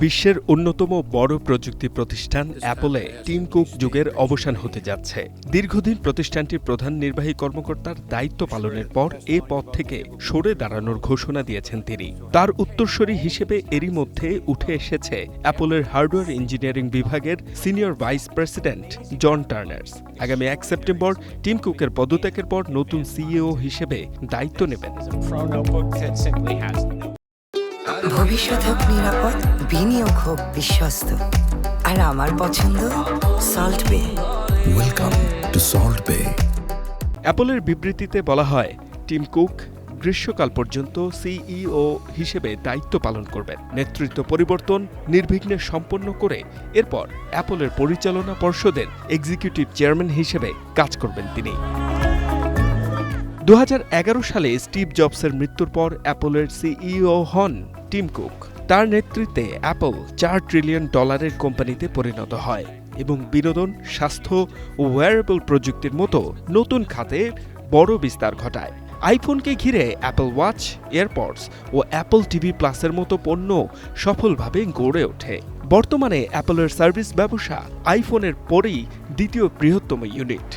বিশ্বের অন্যতম বড় প্রযুক্তি প্রতিষ্ঠান অ্যাপলে টিম কুক যুগের অবসান হতে যাচ্ছে। দীর্ঘদিন প্রতিষ্ঠানটির প্রধান নির্বাহী কর্মকর্তার দায়িত্ব পালনের পর এ পদ থেকে সরে দাঁড়ানোর ঘোষণা দিয়েছেন তিনি। তার উত্তরসূরি হিসেবে এরই মধ্যে উঠে এসেছে অ্যাপলের হার্ডওয়্যার ইঞ্জিনিয়ারিং বিভাগের senior vice president John Ternus. আগামী ১ সেপ্টেম্বর টিম কুকের পদত্যাগের পর নতুন সিইও হিসেবে দায়িত্ব নেবেন। ভবিষ্যৎ হোক নিরাপদ, বিনিয়োগ হোক বিশ্বস্ত, আর আমার পছন্দ সল্ট বে। ওয়েলকাম টু সল্ট বে। অ্যাপলের বিবৃতিতে বলা হয়, টিম কুক গ্রীষ্মকাল পর্যন্ত সিইও হিসেবে দায়িত্ব পালন করবেন। নেতৃত্ব পরিবর্তন নির্বিঘ্নে সম্পন্ন করে এরপর অ্যাপলের পরিচালনা পর্ষদের এক্সিকিউটিভ চেয়ারম্যান হিসেবে কাজ করবেন তিনি। ২০১১ সালে স্টিভ জবসের মৃত্যুর পর অ্যাপলের সিইও হন টিম কুক। তার নেতৃত্বে অ্যাপল $৪ ট্রিলিয়ন কোম্পানিতে পরিণত হয় এবং বিনোদন, স্বাস্থ্য ও ওয়্যারেবল প্রযুক্তির মতো নতুন খাতে বড় বিস্তার ঘটায়। আইফোনকে ঘিরে অ্যাপল ওয়াচ, এয়ারপডস ও অ্যাপল টিভি প্লাসের মতো পণ্য সফলভাবে গড়ে ওঠে। বর্তমানে অ্যাপলের সার্ভিস ব্যবসা আইফোনের পরেই দ্বিতীয় বৃহত্তম ইউনিট।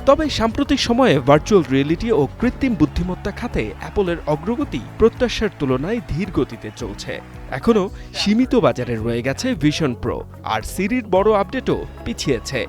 তবে সাম্প্রতিক সময়ে ভার্চুয়াল রিয়েলিটি ও কৃত্রিম বুদ্ধিমত্তা খাতে অ্যাপলের অগ্রগতি প্রত্যাশার তুলনায় ধীর গতিতে চলছে। এখনও সীমিত বাজারে রয়ে গেছে ভিশন প্রো, আর সিরির বড় আপডেটও পিছিয়েছে।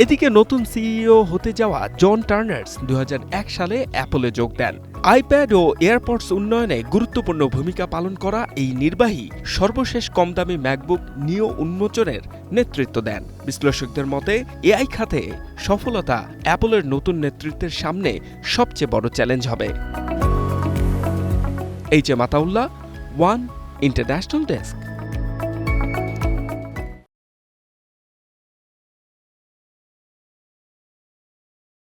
এদিকে নতুন সিইও হতে যাওয়া জন টার্নার্স ২০০১ সালে অ্যাপলে যোগ দেন। আইপ্যাড ও এয়ারপডস উন্নয়নে গুরুত্বপূর্ণ ভূমিকা পালন করা এই নির্বাহী সর্বশেষ কমদামি ম্যাকবুক নিও উন্মোচনের নেতৃত্ব দেন। বিশ্লেষকদের মতে এআই খাতে সফলতা অ্যাপলের নতুন নেতৃত্বের সামনে সবচেয়ে বড় চ্যালেঞ্জ হবে। H M Ataullah, one international desk.